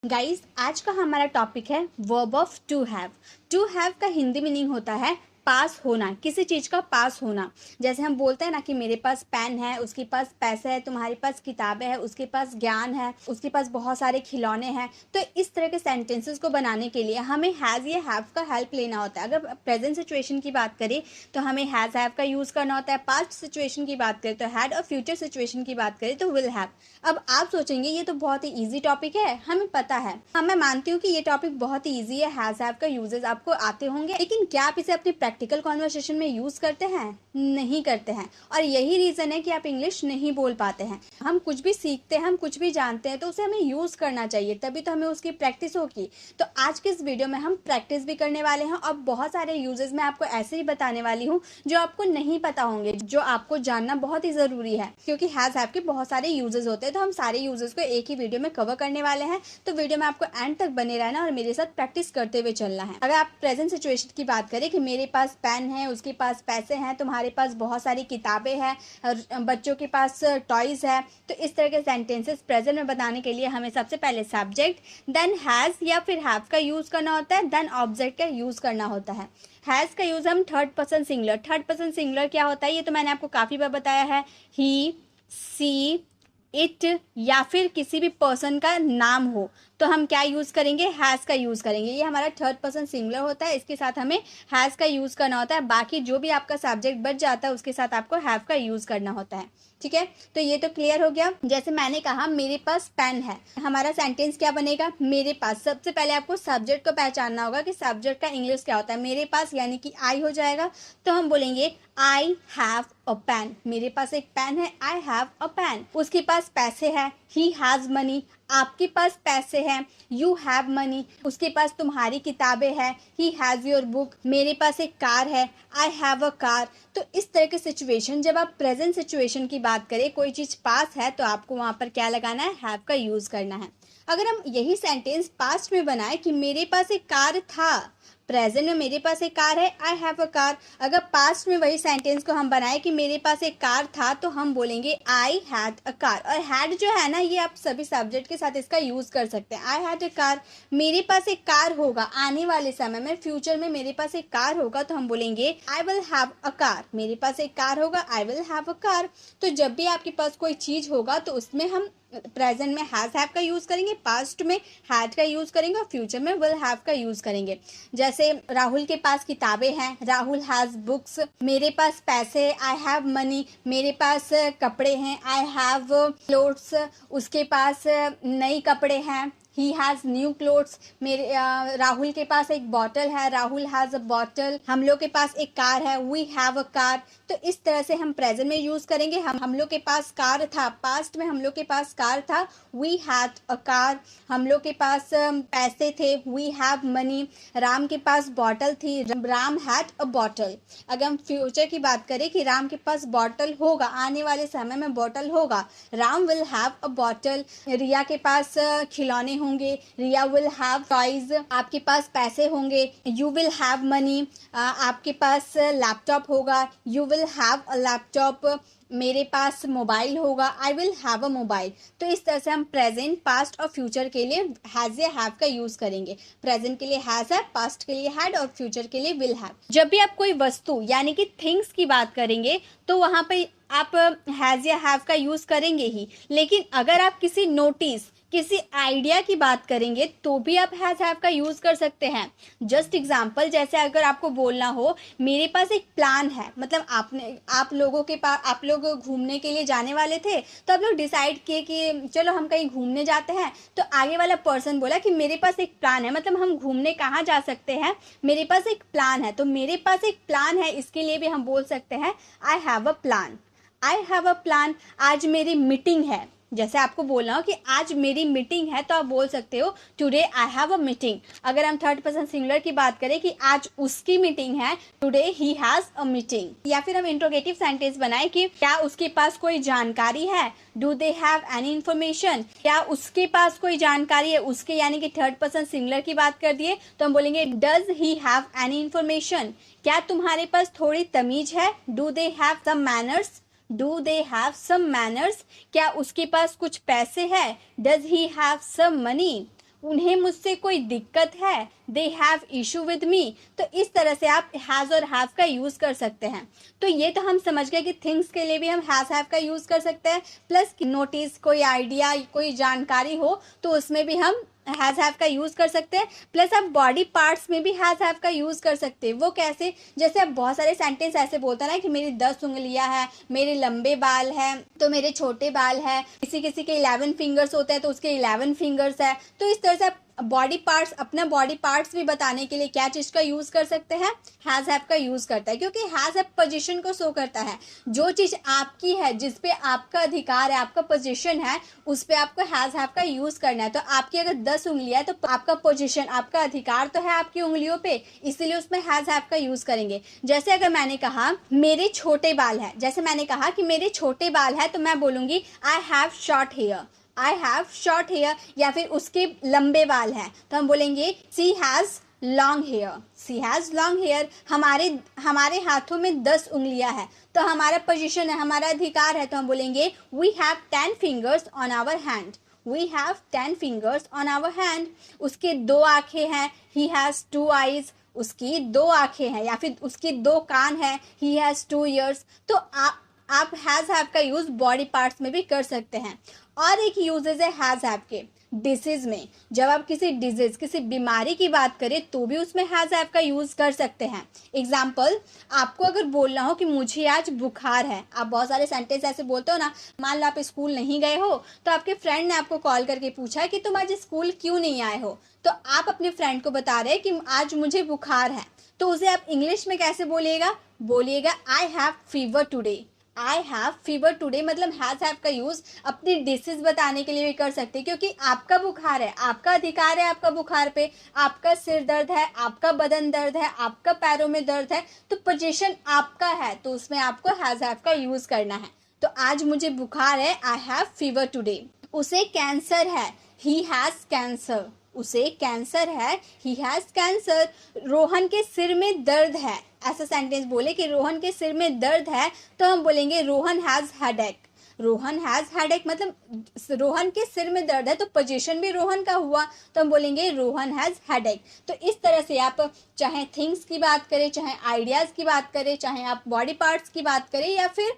Guys, आज का हमारा टॉपिक है verb of to have. To have का हिंदी मीनिंग होता है पास होना, किसी चीज का पास होना। जैसे हम बोलते हैं ना कि मेरे पास पेन है, उसके पास पैसे है, तुम्हारे पास किताबें हैं, उसके पास ज्ञान है, उसके पास बहुत सारे खिलौने हैं। तो इस तरह के सेंटेंसेस को बनाने के लिए हमें हैज़ या हैव का हेल्प लेना होता है। अगर प्रेजेंट सिचुएशन की बात करें तो हमें हैज़ हैव का यूज़ करना होता है। पास्ट सिचुएशन की बात करें तो हैड, और फ्यूचर सिचुएशन की बात करें तो विल हैव। अब आप सोचेंगे ये तो बहुत ही ईजी टॉपिक है, हमें पता है। हाँ, मैं मानती हूँ कि ये टॉपिक बहुत ही ईजी है, हैज़ हैव का यूजेस आपको आते होंगे, लेकिन क्या आप इसे अपनी प्रैक्टिकल कॉन्वर्सेशन में यूज करते हैं? नहीं करते हैं। और यही रीजन है कि आप इंग्लिश नहीं बोल पाते हैं। हम कुछ भी सीखते हैं, हम कुछ भी जानते हैं तो उसे हमें यूज करना चाहिए, तभी तो हमें उसकी प्रैक्टिस होगी। तो आज के इस वीडियो में हम प्रैक्टिस भी करने वाले हैं और बहुत सारे यूजेस मैं आपको ऐसे ही बताने वाली हूँ जो आपको नहीं पता होंगे, जो आपको जानना बहुत ही जरूरी है, क्योंकि हैज हैव के बहुत सारे यूजेस होते हैं। तो हम सारे यूजेस को एक ही वीडियो में कवर करने वाले हैं। तो वीडियो में आपको एंड तक बने रहना और मेरे साथ प्रैक्टिस करते हुए चलना है। अगर आप प्रेजेंट सिचुएशन की बात करें कि मेरे पास पेन है, उसके पास पैसे हैं, तुम्हारे पास बहुत सारी किताबें हैं, बच्चों के पास टॉयज है, तो इस तरह के सेंटेंसेस प्रेजेंट में बताने के लिए हमें सबसे पहले सब्जेक्ट, देन हैज या फिर हैव का यूज करना होता है, देन ऑब्जेक्ट का यूज करना होता है। हैज का यूज हम third person singular. Third person singular क्या होता है ये तो मैंने आपको काफी बार बताया है। ही, सी, इट या फिर किसी भी पर्सन का नाम हो तो हम क्या यूज करेंगे? हैज का यूज करेंगे। ये हमारा थर्ड पर्सन सिंगुलर होता है, इसके साथ हमें हैज का यूज करना होता है। बाकी जो भी आपका सब्जेक्ट बच जाता है उसके साथ आपको हैव का यूज करना होता है। ठीक है, तो ये तो क्लियर हो गया। जैसे मैंने कहा मेरे पास पेन है, हमारा सेंटेंस क्या बनेगा? मेरे पास। सबसे पहले आपको सब्जेक्ट को पहचानना होगा कि सब्जेक्ट का इंग्लिश क्या होता है। मेरे पास यानी कि आई हो जाएगा, तो हम बोलेंगे आई हैव अ पेन। मेरे पास एक पेन है, आई हैव अ पेन। उसके पास पैसे है, ही हैज मनी। आपके पास पैसे हैं, यू हैव मनी। उसके पास तुम्हारी किताबें हैं, ही हैज योर बुक। मेरे पास एक कार है, आई हैव अ कार। तो इस तरह के सिचुएशन, जब आप प्रेजेंट सिचुएशन की बात करें, कोई चीज पास है तो आपको वहां पर क्या लगाना है? हैव का यूज करना है। अगर हम यही सेंटेंस पास्ट में बनाए कि मेरे पास एक कार था, प्रेजेंट में मेरे पास एक कार है, आई हैव अ कार। अगर पास्ट में वही सेंटेंस को हम बनाए कि मेरे पास एक कार था, तो हम बोलेंगे आई हैड अ कार। और हैड जो है ना, ये आप सभी सब्जेक्ट के साथ इसका यूज कर सकते हैं। आई हैड अ कार, मेरे पास एक कार होगा, आने वाले समय में, फ्यूचर में मेरे पास एक कार होगा, तो हम बोलेंगे I will have a car. मेरे पास एक कार होगा, I will have a car. तो जब भी आपके पास कोई चीज होगा तो उसमें हम प्रेजेंट में हैज हैव का यूज करेंगे, पास्ट में हैड का यूज करेंगे और फ्यूचर में विल हैव का यूज करेंगे। जैसे राहुल के पास किताबें हैं, राहुल हैज बुक्स। मेरे पास पैसे, आई हैव मनी। मेरे पास कपड़े हैं, आई हैव क्लोथ्स। उसके पास नई कपड़े हैं, ही हैज न्यू क्लोथ्स। मेरे राहुल के पास एक बॉटल है, राहुल हैज अ बॉटल। हम लोग के पास एक कार है, वी हैव अ कार। तो इस तरह से हम प्रेजेंट में यूज करेंगे। हम लोग के पास कार था, पास्ट में हम लोग के पास कार था, वी हैड अ कार। हम लोग के पास पैसे थे, वी हैव मनी। राम के पास बॉटल थी, राम हैड अ बॉटल। अगर हम फ्यूचर की बात करें कि राम के पास बॉटल होगा, आने वाले समय में बॉटल होगा, Ram will have a bottle. Riya के पास खिलौने होंगे, रिया विल हैव टॉयज। आपके पास पैसे होंगे, यू विल हैव मनी। आपके पास लैपटॉप होगा, you will have a laptop. मेरे पास मोबाइल होगा, I will have a mobile. तो इस तरह से हम प्रेजेंट, पास्ट और फ्यूचर के लिए हैज या हैव का यूज करेंगे। प्रेजेंट के लिए हैज है, पास्ट के लिए हैड और फ्यूचर के लिए विल हैव। जब भी आप कोई वस्तु यानी कि थिंग्स की बात करेंगे तो वहां पे आप हैज या हैव का यूज करेंगे ही, लेकिन अगर आप किसी नोटिस, किसी आइडिया की बात करेंगे तो भी आप हैज हैव का यूज कर सकते हैं। जस्ट एग्जांपल, जैसे अगर आपको बोलना हो मेरे पास एक प्लान है, मतलब आप लोगों के पास, आप लोग घूमने के लिए जाने वाले थे, तो आप लोग डिसाइड किए कि चलो हम कहीं घूमने जाते हैं। तो आगे वाला पर्सन बोला कि मेरे पास एक प्लान है, मतलब हम घूमने कहाँ जा सकते हैं, मेरे पास एक प्लान है। तो मेरे पास एक प्लान है, इसके लिए भी हम बोल सकते हैं I have a plan. I have a plan. आज मेरी मीटिंग है, जैसे आपको बोलना हो कि आज मेरी मीटिंग है तो आप बोल सकते हो today I have a meeting. अगर हम थर्ड पर्सन सिंगुलर की बात करें कि आज उसकी मीटिंग है, today he has a meeting. या फिर हम इंट्रोगेटिव सेंटेंस बनाए कि क्या उसके पास कोई जानकारी है, do they have any information. क्या उसके पास कोई जानकारी है, उसके यानी कि थर्ड पर्सन सिंगुलर की बात कर दिए तो हम बोलेंगे does he have any information. क्या तुम्हारे पास थोड़ी तमीज है, do they have some manners. Do they have some manners. क्या उसके पास कुछ पैसे है, does he have some money. उन्हें मुझसे कोई दिक्कत है, they have issue with me. तो इस तरह से आप हैज़ और हैव का यूज़ कर सकते हैं। तो ये तो हम समझ गए कि थिंग्स के लिए भी हम हैज़ हैव का यूज़ कर सकते हैं, प्लस नोटिस, कोई आइडिया, कोई जानकारी हो तो उसमें भी हम हैज़ हैव का यूज़ कर सकते हैं। प्लस आप बॉडी पार्ट्स में भी हैज़ हैव का यूज़ कर सकते हैं। वो कैसे? जैसे आप बहुत सारे सेंटेंस ऐसे बोलते हैं ना कि मेरी 10 उंगलियां हैं, मेरे लंबे बाल हैं तो मेरे छोटे बाल हैं, किसी किसी के 11 फिंगर्स होते हैं तो उसके 11 फिंगर्स है। तो इस तरह से आप बॉडी पार्ट्स, अपना बॉडी पार्ट्स भी बताने के लिए क्या चीज़ का यूज़ कर सकते हैं? हैज़ हैव का यूज़ करता है, क्योंकि हैज़ हैव पोजीशन को शो करता है। जो चीज़ आपकी है, जिस पे आपका अधिकार है, आपका पोजीशन है, उस पे आपको हैज़ हैव का यूज़ करना है। तो आपकी अगर 10 उंगलियां है तो आपका पोजीशन, आपका अधिकार तो है आपकी उंगलियों पे, इसीलिए उसमें हैज़ हैव का यूज़ करेंगे। जैसे अगर मैंने कहा मेरे छोटे बाल है, जैसे मैंने कहा कि मेरे छोटे बाल है, तो मैं बोलूँगी I have short hair, I have short hair. या फिर उसके लंबे बाल हैं तो हम बोलेंगे she has long hair, she has long hair. हमारे हाथों में 10 उंगलियां हैं तो हमारा पोजीशन है, हमारा अधिकार है, तो हम बोलेंगे we have 10 fingers on our hand, we have 10 fingers on our hand. उसके 2 आंखें हैं, ही हैज़ 2 आईज, उसकी 2 आंखें हैं। या फिर उसकी 2 कान हैं, ही हैज़ 2 ईयर्स। तो आप हैज़ हैव का यूज़ बॉडी पार्ट्स में भी कर सकते हैं। और एक यूजेज है हैज़ हैव के डिसीज में। जब आप किसी डिजीज, किसी बीमारी की बात करें तो भी उसमें हैज़ हैव का यूज़ कर सकते हैं। एग्जाम्पल, आपको अगर बोलना हो कि मुझे आज बुखार है, आप बहुत सारे सेंटेंस ऐसे बोलते हो ना। मान लो आप स्कूल नहीं गए हो तो आपके फ्रेंड ने आपको कॉल करके पूछा कि तुम आज स्कूल क्यों नहीं आए हो, तो आप अपने फ्रेंड को बता रहे हैं कि आज मुझे बुखार है। तो उसे आप इंग्लिश में कैसे बोलिएगा I have fever today, I have fever today. मतलब हैज़ हैव का यूज़ अपनी डिसीज बताने के लिए भी कर सकते हैं, क्योंकि आपका बुखार है, आपका अधिकार है आपका बुखार पे, आपका सिर दर्द है, आपका बदन दर्द है, आपका पैरों में दर्द है, तो पोजीशन आपका है, तो उसमें आपको हैज़ हैव का यूज़ करना है। तो आज मुझे बुखार है, आई हैव फीवर टुडे। उसे कैंसर है, ही हैज़ कैंसर, उसे कैंसर है, ही हैज़ कैंसर। रोहन के सिर में दर्द है, ऐसा सेंटेंस बोले कि रोहन के सिर में दर्द है, तो हम बोलेंगे Rohan has headache, Rohan has headache. मतलब रोहन के सिर में दर्द है तो पोजीशन भी रोहन का हुआ, तो हम बोलेंगे रोहन हैज़ हेडेक। तो इस तरह से आप चाहे थिंग्स की बात करें, चाहे आइडियाज़ की बात करें, चाहे आप बॉडी पार्ट्स की बात करें या फिर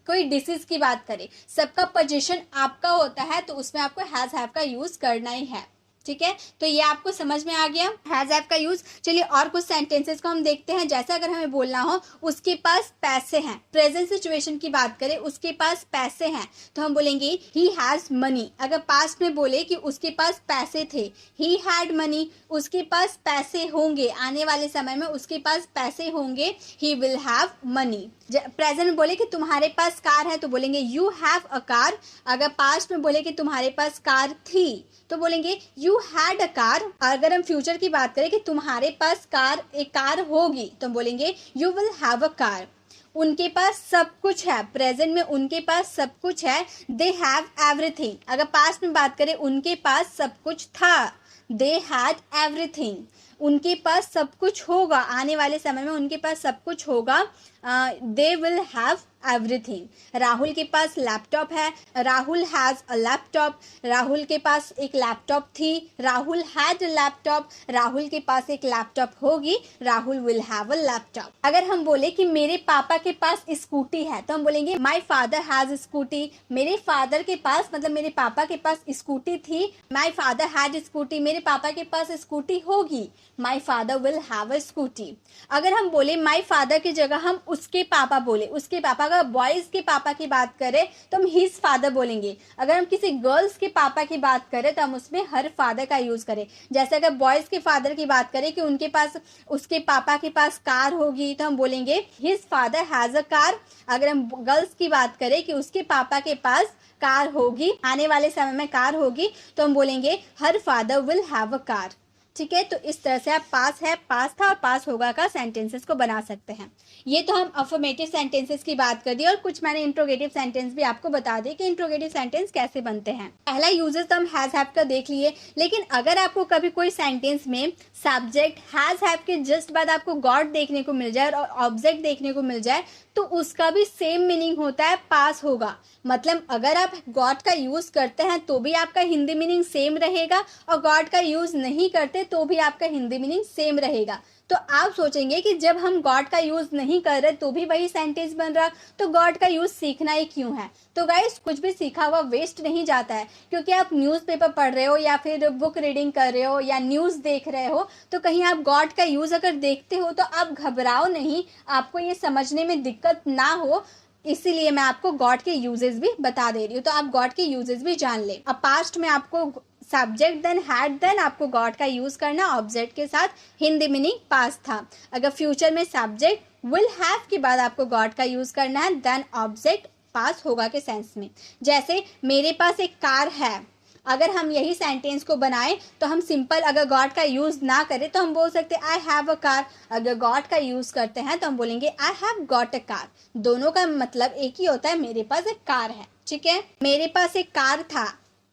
कोई डिसीज़ की बात करें, सबका पोजीशन आपका होता है, तो उसमें आपको हैज़ हैव का यूज़ करना ही है। ठीक है, तो ये आपको समझ में आ गया हैज़ हैव का यूज। चलिए और कुछ सेंटेंसेस को हम देखते हैं। जैसा अगर हमें बोलना हो उसके पास पैसे हैं, प्रेजेंट सिचुएशन की बात करें, उसके पास पैसे हैं, तो हम बोलेंगे ही हैज़ मनी। अगर पास्ट में बोले कि उसके पास पैसे थे, ही हैड मनी, उसके पास पैसे होंगे, आने वाले समय में उसके पास पैसे होंगे, he will have money. Present में बोले कि तुम्हारे पास कार है तो बोलेंगे यू हैव अ कार। अगर पास्ट में बोले कि तुम्हारे पास कार थी तो बोलेंगे यू हैड अ कार। अगर हम फ्यूचर की बात करें कि तुम्हारे पास एक कार होगी तो हम बोलेंगे you will have a car. उनके पास सब कुछ है, प्रेजेंट में उनके पास सब कुछ है, दे हैव एवरीथिंग। अगर पास्ट में बात करें उनके पास सब कुछ था, दे हैड एवरीथिंग। उनके पास सब कुछ होगा, आने वाले समय में उनके पास सब कुछ होगा, they will have everything. Rahul के पास लैपटॉप है, Rahul has a laptop. Rahul के पास एक लैपटॉप थी, Rahul had a laptop. Rahul के पास एक लैपटॉप होगी, Rahul will have a laptop. अगर हम बोले कि मेरे पापा के पास स्कूटी है तो हम बोलेंगे माई फादर हैज़ स्कूटी। मेरे फादर के पास, मतलब मेरे पापा के पास स्कूटी थी, माई फादर हैड स्कूटी। मेरे पापा के पास स्कूटी होगी, my father will have a scooty. अगर हम बोले माई फादर की जगह हम उसके पापा बोले, उसके पापा, अगर बॉयज के पापा की बात करें तो हम हिज फादर बोलेंगे। अगर हम किसी गर्ल्स के पापा की बात करें तो हम उसमें हर फादर का यूज करें। जैसे अगर बॉयज के फादर की बात करें कि उनके पास, उसके पापा के पास कार होगी तो हम बोलेंगे his father has a car. अगर हम गर्ल्स की बात करें कि उसके पापा के पास कार होगी, आने वाले समय में कार होगी, तो हम बोलेंगे her father will have a car. ठीक है। तो इस तरह से आप पास है, पास था और पास होगा का सेंटेंसेस को बना सकते हैं। ये तो हम अफर्मेटिव सेंटेंसेस की बात कर दी और कुछ मैंने इंट्रोगेटिव सेंटेंस भी आपको बता दिए कि इंट्रोगेटिव सेंटेंस कैसे बनते हैं। पहला यूजेस तो हम हैज हैव का देख लिए, लेकिन अगर आपको कभी कोई सेंटेंस में सब्जेक्ट हैज हैव के जस्ट बाद आपको गॉट देखने को मिल जाए और ऑब्जेक्ट देखने को मिल जाए तो उसका भी सेम मीनिंग होता है, पास होगा। मतलब अगर आप गॉट का यूज करते हैं तो भी आपका हिंदी मीनिंग सेम रहेगा और गॉट का यूज नहीं करते तो भी आपका हिंदी मीनिंग सेम रहेगा। तो आप सोचेंगे कि जब हम गॉड का यूज नहीं कर रहे तो भी वही सेंटेंस बन रहा, तो गॉड का यूज सीखना ही क्यों है। तो गाइस कुछ भी सीखा हुआ वेस्ट नहीं जाता है, क्योंकि आप न्यूज़पेपर पढ़ रहे हो या फिर बुक रीडिंग कर रहे हो या न्यूज़ देख रहे हो तो कहीं आप गॉड का यूज अगर देखते हो तो आप घबराओ नहीं, आपको ये समझने में दिक्कत ना हो, इसीलिए मैं आपको गॉड के यूजेस भी बता दे रही हूँ। तो आप गॉड के यूजेस भी जान ले। अब पास्ट में आपको सब्जेक्ट देन हैड देन आपको गॉड का यूज करना ऑब्जेक्ट के साथ, हिंदी मीनिंग पास था। अगर फ्यूचर में सब्जेक्ट विल हैव के बाद आपको गॉड का यूज करना है, देन ऑब्जेक्ट पास होगा के सेंस में। जैसे मेरे पास एक कार है, अगर हम यही सेंटेंस को बनाएं तो हम सिंपल अगर गॉड का यूज ना करें तो हम बोल सकते हैं आई हैव अ कार। अगर गॉड का यूज करते हैं तो हम बोलेंगे I have got a car. दोनों का मतलब एक ही होता है, मेरे पास एक कार है। ठीक है, मेरे पास एक कार था,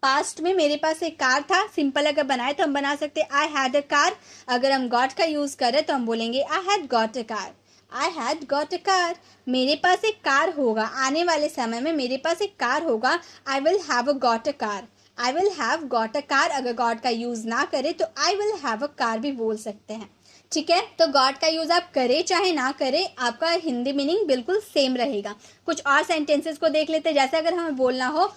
पास्ट में मेरे पास एक कार था, सिंपल अगर बनाए तो हम बना सकते हैं आई हैड अ कार। अगर हम गॉट का यूज करें तो हम बोलेंगे I had got a car. I had got a car. मेरे पास एक कार होगा, आने वाले समय में मेरे पास एक कार होगा, I will have a got a car. I will have got a car अगर गॉट का यूज ना करे तो I will have a car भी बोल सकते हैं। ठीक है, तो गॉड का यूज आप करें चाहे ना करें आपका हिंदी मीनिंग बिल्कुल सेम रहेगा। कुछ और सेंटेंसेस को देख लेते हैं। जैसे अगर हमें बोलना हो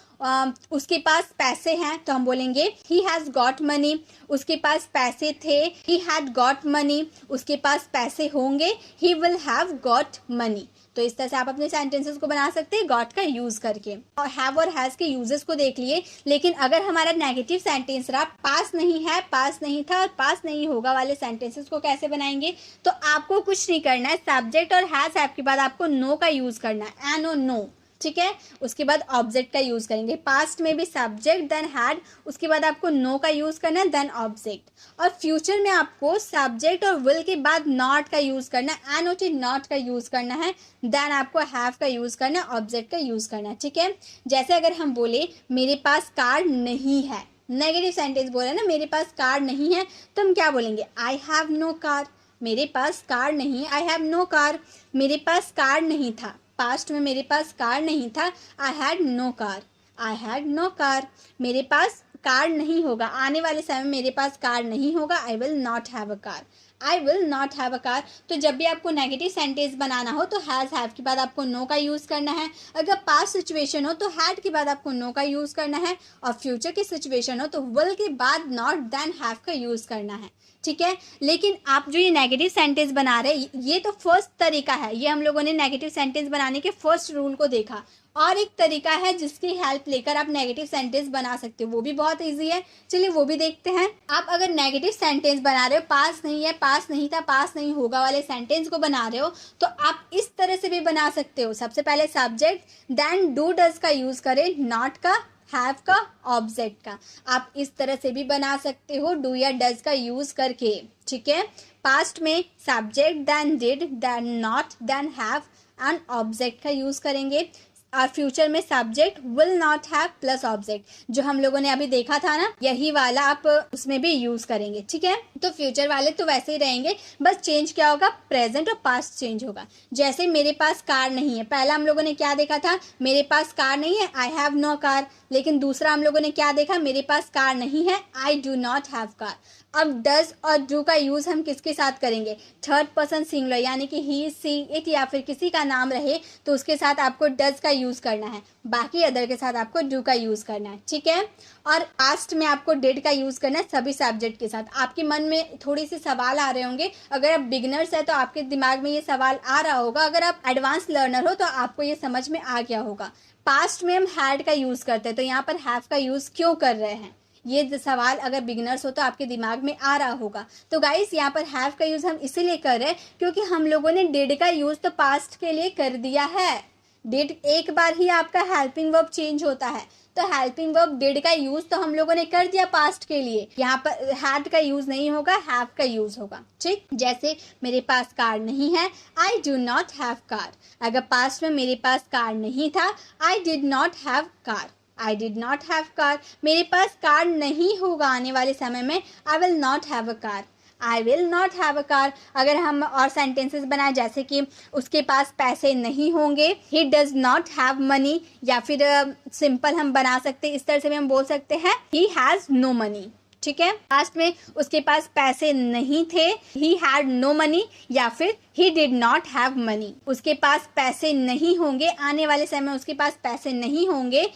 उसके पास पैसे हैं तो हम बोलेंगे ही हैज़ गॉट मनी। उसके पास पैसे थे, ही हैड गॉट मनी। उसके पास पैसे होंगे, he will have got money. तो इस तरह से आप अपने सेंटेंसेस को बना सकते हैं गॉट का यूज करके। और हैव और हैज के यूजेस को देख लिए, लेकिन अगर हमारा नेगेटिव सेंटेंस रहा पास नहीं है, पास नहीं था और पास नहीं होगा वाले सेंटेंसेस को कैसे बनाएंगे, तो आपको कुछ नहीं करना है, सब्जेक्ट और हैज हैव के बाद आपको नो का यूज करना है, एन और नो। ठीक है, उसके बाद ऑब्जेक्ट का यूज करेंगे। पास्ट में भी सब्जेक्ट देन हैड, उसके बाद आपको नो का यूज करना है देन ऑब्जेक्ट। और फ्यूचर में आपको सब्जेक्ट और विल के बाद नॉट का यूज करना है, एन ओ टी नॉट का यूज करना है, देन आपको हैव का यूज करना है, ऑब्जेक्ट का यूज करना है। ठीक है, जैसे अगर हम बोले मेरे पास कार नहीं है, नेगेटिव सेंटेंस बोला ना, मेरे पास कार नहीं है, तो हम क्या बोलेंगे आई हैव नो कार। मेरे पास कार नहीं है, आई हैव नो कार। मेरे पास कार नहीं था, पास्ट में मेरे पास कार नहीं था, I had no car. I had no car. मेरे पास कार नहीं होगा, आने वाले समय में मेरे पास कार नहीं होगा, I will not have a car. I will not have a car. तो जब भी आपको नेगेटिव सेंटेंस बनाना हो तो हैज़ हैव के बाद आपको नो का यूज़ करना है। अगर पास्ट सिचुएशन हो तो हैड के बाद आपको नो का यूज़ करना है, और फ्यूचर की सिचुएशन हो तो विल के बाद नॉट देन हैव का यूज़ करना है। ठीक है, लेकिन आप जो ये नेगेटिव सेंटेंस बना रहे हैं ये तो फर्स्ट तरीका है, ये हम लोगों ने नेगेटिव सेंटेंस बनाने के फर्स्ट रूल को देखा। और एक तरीका है जिसकी हेल्प लेकर आप नेगेटिव सेंटेंस बना सकते हो, वो भी बहुत इजी है, चलिए वो भी देखते हैं। आप अगर नेगेटिव सेंटेंस बना रहे हो, पास नहीं है, पास नहीं था, पास नहीं होगा वाले सेंटेंस को बना रहे हो, तो आप इस तरह से भी बना सकते हो। सबसे पहले सब्जेक्ट देन डू डज का यूज करें, नॉट का, हैव का, ऑब्जेक्ट का। आप इस तरह से भी बना सकते हो डू या डज का यूज करके। ठीक है, पास्ट में subject then did then not then have and object का यूज करेंगे, और फ्यूचर में subject will not have plus object, जो हम लोगों ने अभी देखा था ना, यही वाला आप उसमें भी यूज करेंगे। ठीक है, तो फ्यूचर वाले तो वैसे ही रहेंगे, बस चेंज क्या होगा, प्रेजेंट और पास्ट चेंज होगा। जैसे मेरे पास कार नहीं है, पहला हम लोगों ने क्या देखा था, मेरे पास कार नहीं है, आई हैव नो कार। लेकिन दूसरा हम लोगों ने क्या देखा, मेरे पास कार नहीं है, I do not have car. अब डज और डू का यूज हम किसके साथ करेंगे, थर्ड पर्सन सिंगुलर, यानी कि ही, सी, इट या फिर किसी का नाम रहे तो उसके साथ आपको डज का यूज करना है, बाकी अदर के साथ आपको डू का यूज करना है। ठीक है, और पास्ट में आपको डिड का यूज करना है सभी सब्जेक्ट के साथ। आपके मन में थोड़ी सी सवाल आ रहे होंगे, अगर आप बिगिनर्स है तो आपके दिमाग में ये सवाल आ रहा होगा, अगर आप एडवांस लर्नर हो तो आपको ये समझ में आ गया होगा। पास्ट में हम हैड का यूज करते हैं, तो यहाँ पर हैव का यूज क्यों कर रहे हैं, ये सवाल अगर बिगिनर्स हो तो आपके दिमाग में आ रहा होगा। तो गाइस यहाँ पर हैव का यूज हम इसीलिए कर रहे हैं क्योंकि हम लोगों ने डिड का यूज तो पास्ट के लिए कर दिया है, डिड एक बार ही आपका हेल्पिंग वर्ब चेंज होता है, तो हेल्पिंग वर्ब डिड का यूज तो हम लोगों ने कर दिया पास्ट के लिए, यहाँ पर हैड का यूज नहीं होगा, हैव का यूज होगा। ठीक, जैसे मेरे पास कार नहीं है, I do not have car. अगर पास्ट में मेरे पास कार नहीं था, I did not have car, I did not have car. मेरे पास कार नहीं होगा आने वाले समय में, I will not have a car, I will not have a car. अगर हम और सेंटेंसेस बनाए जैसे कि उसके पास पैसे नहीं होंगे, he does not have money, या फिर सिंपल हम बना सकते इस तरह से भी हम बोल सकते हैं ही हैज़ नो मनी। ठीक है, पास्ट में उसके पास पैसे नहीं थे, ही हैड नो मनी, या फिर he did not have money, उसके पास पैसे नहीं होंगे आने वाले समय में उसके पास पैसे नहीं होंगे,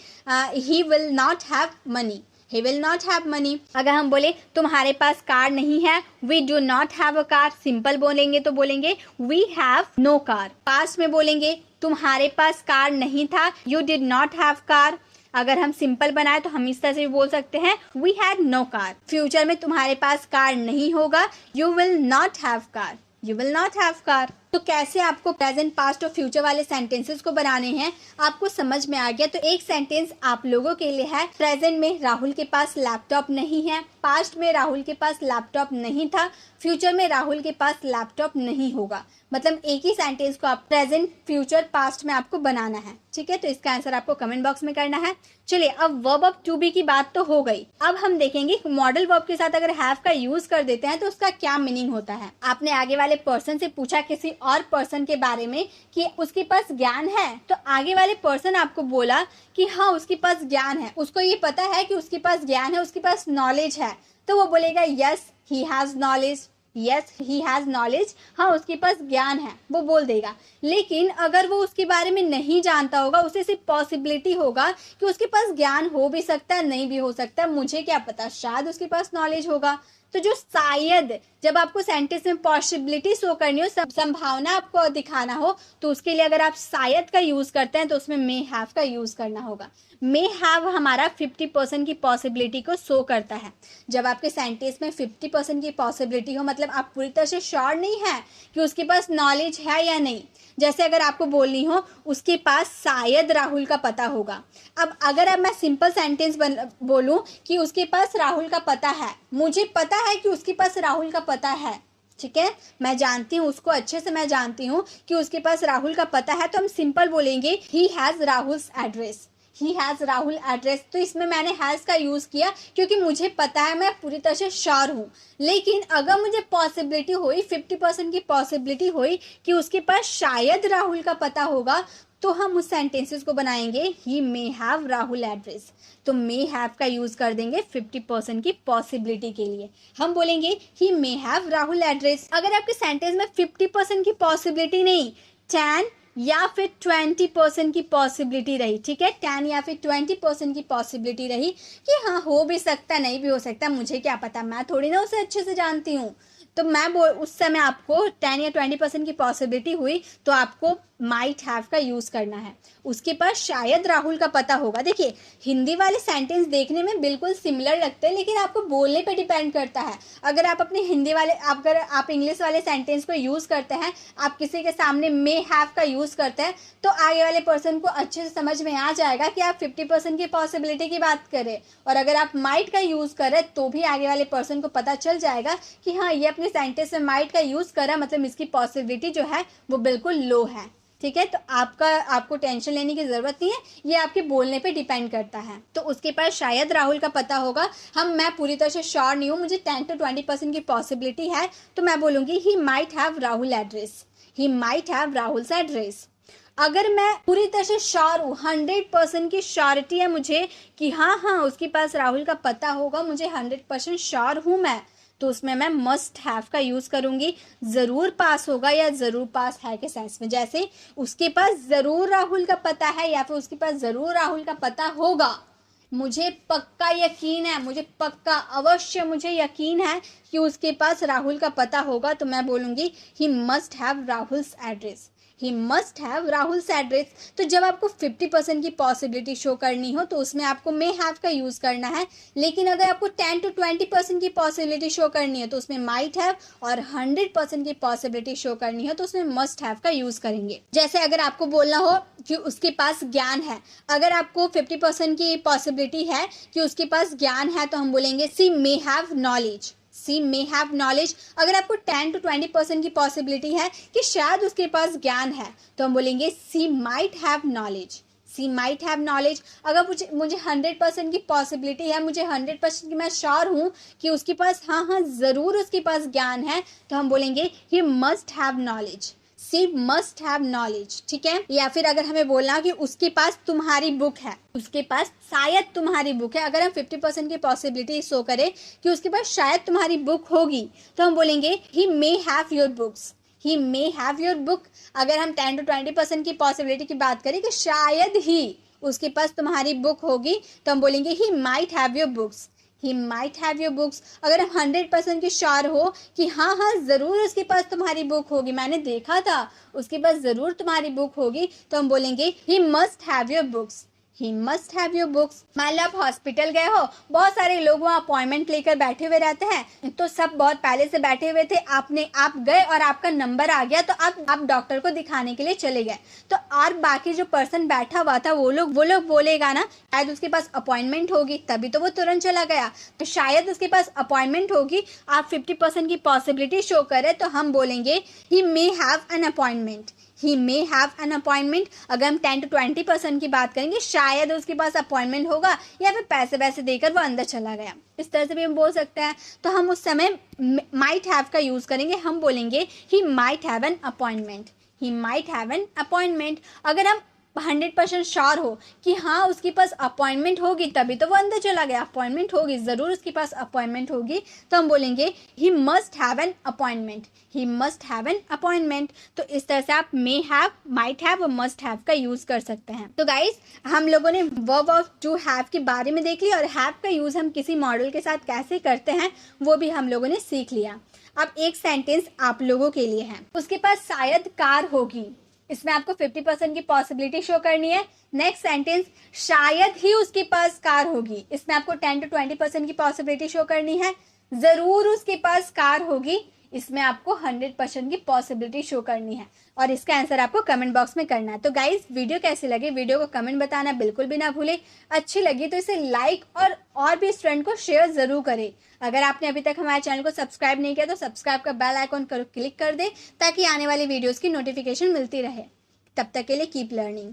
he will not have money, he will not have money। अगर हम बोले तुम्हारे पास कार नहीं है, we do not have a car, simple बोलेंगे तो बोलेंगे we have no car। Past में बोलेंगे तुम्हारे पास कार नहीं था, you did not have car। अगर हम सिंपल बनाए तो हम इस तरह से भी बोल सकते हैं we had no car। Future में तुम्हारे पास कार नहीं होगा, you will not have car, you will not have car। तो कैसे आपको प्रेजेंट, पास्ट और फ्यूचर वाले सेंटेंसेस को बनाने हैं आपको समझ में आ गया। तो एक सेंटेंस आप लोगों के लिए है, प्रेजेंट में राहुल के पास लैपटॉप नहीं है, पास्ट में राहुल के पास लैपटॉप नहीं था, फ्यूचर में राहुल के पास लैपटॉप नहीं होगा। मतलब एक ही सेंटेंस को आप प्रेजेंट, फ्यूचर, पास्ट में आपको बनाना है। ठीक है, तो इसका आंसर आपको कमेंट बॉक्स में करना है। चलिए, अब वर्ब ऑफ टू बी की बात तो हो गई, अब हम देखेंगे मॉडल वर्ब के साथ अगर हैव का यूज कर देते हैं तो उसका क्या मीनिंग होता है। आपने आगे वाले पर्सन से पूछा किसी और पर्सन के बारे में कि उसके पास ज्ञान है, तो आगे वाले पर्सन आपको बोला कि हाँ उसके पास ज्ञान है, उसको ये पता है कि उसके पास ज्ञान है, उसके पास नॉलेज है, तो वो बोलेगा yes he has knowledge, yes he has knowledge, हाँ उसके पास ज्ञान है, वो बोल देगा। लेकिन अगर वो उसके बारे में नहीं जानता होगा, उसे सिर्फ पॉसिबिलिटी होगा कि उसके पास ज्ञान हो भी सकता है, नहीं भी हो सकता है, मुझे क्या पता, शायद उसके पास नॉलेज होगा। तो जो शायद, जब आपको सेंटेंस में पॉसिबिलिटी शो करनी हो, संभावना आपको दिखाना हो, तो उसके लिए अगर आप शायद का यूज करते हैं तो उसमें मे हैव का यूज करना होगा। मे हैव हमारा 50% की पॉसिबिलिटी को शो करता है। जब आपके सेंटेंस में 50% की पॉसिबिलिटी हो, मतलब आप पूरी तरह से श्योर नहीं है कि उसके पास नॉलेज है या नहीं। जैसे अगर आपको बोलनी हो उसके पास शायद राहुल का पता होगा। अब मैं सिंपल सेंटेंस बोलूं कि उसके पास राहुल का पता है, मुझे पता है कि उसके पास राहुल का पता है। ठीक है, मैं जानती हूँ उसको, अच्छे से मैं जानती हूँ कि उसके पास राहुल का पता है, तो हम सिंपल बोलेंगे he has Rahul's address, he has Rahul address. तो इसमें मैंने हैज़ का यूज़ किया क्योंकि मुझे पता है, मैं पूरी तरह से श्योर हूँ। लेकिन अगर मुझे पॉसिबिलिटी हुई, 50% की पॉसिबिलिटी हुई कि उसके पास शायद राहुल का पता होगा, तो हम उस सेंटेंसेस को बनाएंगे ही मे हैव राहुल एड्रेस। तो मे हैव का यूज़ कर देंगे 50% की पॉसिबिलिटी के लिए। हम बोलेंगे he may have Rahul address. अगर आपके सेंटेंस में 50% की पॉसिबिलिटी नहीं, 10 या फिर 20% की पॉसिबिलिटी रही, ठीक है, 10 या फिर 20% की पॉसिबिलिटी रही कि हाँ हो भी सकता, नहीं भी हो सकता, मुझे क्या पता, मैं थोड़ी ना उसे अच्छे से जानती हूँ, तो मैं उस समय आपको 10 या 20% की पॉसिबिलिटी हुई तो आपको माइट हैव का यूज़ करना है। उसके पास शायद राहुल का पता होगा। देखिए, हिंदी वाले सेंटेंस देखने में बिल्कुल सिमिलर लगते हैं, लेकिन आपको बोलने पे डिपेंड करता है। अगर आप अपने अगर आप इंग्लिश वाले सेंटेंस को यूज़ करते हैं, आप किसी के सामने मे हैव का यूज़ करते हैं, तो आगे वाले पर्सन को अच्छे से समझ में आ जाएगा कि आप 50% की पॉसिबिलिटी की बात करें। और अगर आप माइट का यूज़ करें तो भी आगे वाले पर्सन को पता चल जाएगा कि हाँ ये अपने सेंटेंस में माइट का यूज़ करा, मतलब इसकी पॉसिबिलिटी जो है वो बिल्कुल लो है। ठीक है, तो आपको टेंशन लेने की ज़रूरत नहीं है, ये आपके बोलने पे डिपेंड करता है। तो उसके पास शायद राहुल का पता होगा, मैं पूरी तरह से श्योर नहीं हूँ, मुझे 10 to 20% की पॉसिबिलिटी है, तो मैं बोलूँगी he might have Rahul address, he might have Rahul's address. अगर मैं पूरी तरह से श्योर हूँ, 100% की श्योरिटी है मुझे कि हाँ उसके पास राहुल का पता होगा, मुझे 100% श्योर हूँ मैं, तो उसमें मैं मस्ट हैव का यूज़ करूँगी। ज़रूर पास होगा या ज़रूर पास है के सेंस में, जैसे उसके पास ज़रूर राहुल का पता है या फिर उसके पास ज़रूर राहुल का पता होगा, मुझे पक्का यकीन है, मुझे पक्का अवश्य मुझे यकीन है कि उसके पास राहुल का पता होगा, तो मैं बोलूँगी ही must have Rahul's address, he must have Rahul sad. तो जब आपको 50% की पॉसिबिलिटी शो करनी हो तो उसमें आपको मे हैव का यूज़ करना है, लेकिन अगर आपको 10 to 20% की पॉसिबिलिटी शो करनी है तो उसमें माइट हैव, और 100% की पॉसिबिलिटी शो करनी है तो उसमें मस्ट हैव का यूज़ करेंगे। जैसे अगर आपको बोलना हो कि उसके पास ज्ञान है, अगर आपको 50% की पॉसिबिलिटी है कि उसके पास ज्ञान है तो हम बोलेंगे she may have knowledge. She may have knowledge. अगर आपको 10 to 20% की पॉसिबिलिटी है कि शायद उसके पास ज्ञान है तो हम बोलेंगे she might have knowledge. She might have knowledge. अगर मुझे 100% की पॉसिबिलिटी है, मुझे 100% की मैं श्योर हूँ कि उसके पास हाँ ज़रूर उसके पास ज्ञान है, तो हम बोलेंगे he must have knowledge. She must have knowledge, ठीक है। या फिर अगर हमें बोलना कि उसके पास तुम्हारी बुक है, उसके पास शायद तुम्हारी बुक है, अगर हम 50% की पॉसिबिलिटी शो करें कि उसके पास शायद तुम्हारी बुक होगी तो हम बोलेंगे he may have your books. He may have your book. अगर हम 10 to 20% की पॉसिबिलिटी की बात करें कि शायद ही उसके पास तुम्हारी बुक होगी तो हम बोलेंगे he might have your books. He might have your books. अगर हम 100% की श्योर हो कि हाँ ज़रूर उसके पास तुम्हारी बुक होगी, मैंने देखा था उसके पास ज़रूर तुम्हारी बुक होगी, तो हम बोलेंगे he must have your books. He must have your books. मान लो आप हॉस्पिटल गए हो, बहुत सारे लोग वहाँ अपॉइंटमेंट लेकर बैठे हुए रहते हैं, तो सब बहुत पहले से बैठे हुए थे, आप गए और आपका नंबर आ गया तो आप डॉक्टर को दिखाने के लिए चले गए। तो और बाकी जो पर्सन बैठा हुआ था वो लोग बोलेगा ना शायद उसके पास अपॉइंटमेंट होगी तभी तो वो तुरंत चला गया, तो शायद उसके पास अपॉइंटमेंट होगी। आप 50% की पॉसिबिलिटी शो करें तो हम बोलेंगे he may have an appointment. He may have an appointment. अगर हम 10 to 20% की बात करेंगे शायद उसके पास अपॉइंटमेंट होगा, या फिर पैसे वैसे देकर वो अंदर चला गया, इस तरह से भी हम बोल सकते हैं। तो हम उस समय माइट हैव का यूज़ करेंगे, हम बोलेंगे he might have an appointment. He might have an appointment. अगर हम 100% श्योर हो कि हाँ उसके पास अपॉइंटमेंट होगी तभी तो वो अंदर चला गया, अपॉइंटमेंट होगी, ज़रूर उसके पास अपॉइंटमेंट होगी, तो हम बोलेंगे he must have an appointment. He must have an appointment. तो इस तरह से आप मे हैव, माइट हैव और मस्ट हैव का यूज़ कर सकते हैं। तो गाइज हम लोगों ने वर्ब ऑफ टू हैव के बारे में देख लिया, और हैव का यूज़ हम किसी मॉडल के साथ कैसे करते हैं वो भी हम लोगों ने सीख लिया। अब एक सेंटेंस आप लोगों के लिए है, उसके पास शायद कार होगी, इसमें आपको 50% की पॉसिबिलिटी शो करनी है। नेक्स्ट सेंटेंस, शायद ही उसके पास कार होगी, इसमें आपको 10 to 20% की पॉसिबिलिटी शो करनी है। ज़रूर उसके पास कार होगी, इसमें आपको 100% की पॉसिबिलिटी शो करनी है, और इसका आंसर आपको कमेंट बॉक्स में करना है। तो गाइज वीडियो कैसी लगी, वीडियो को कमेंट बताना बिल्कुल भी ना भूले। अच्छी लगी तो इसे लाइक और भी फ्रेंड को शेयर ज़रूर करें। अगर आपने अभी तक हमारे चैनल को सब्सक्राइब नहीं किया तो सब्सक्राइब का बेल आइकॉन क्लिक कर दे, ताकि आने वाली वीडियोज़ की नोटिफिकेशन मिलती रहे। तब तक के लिए कीप लर्निंग।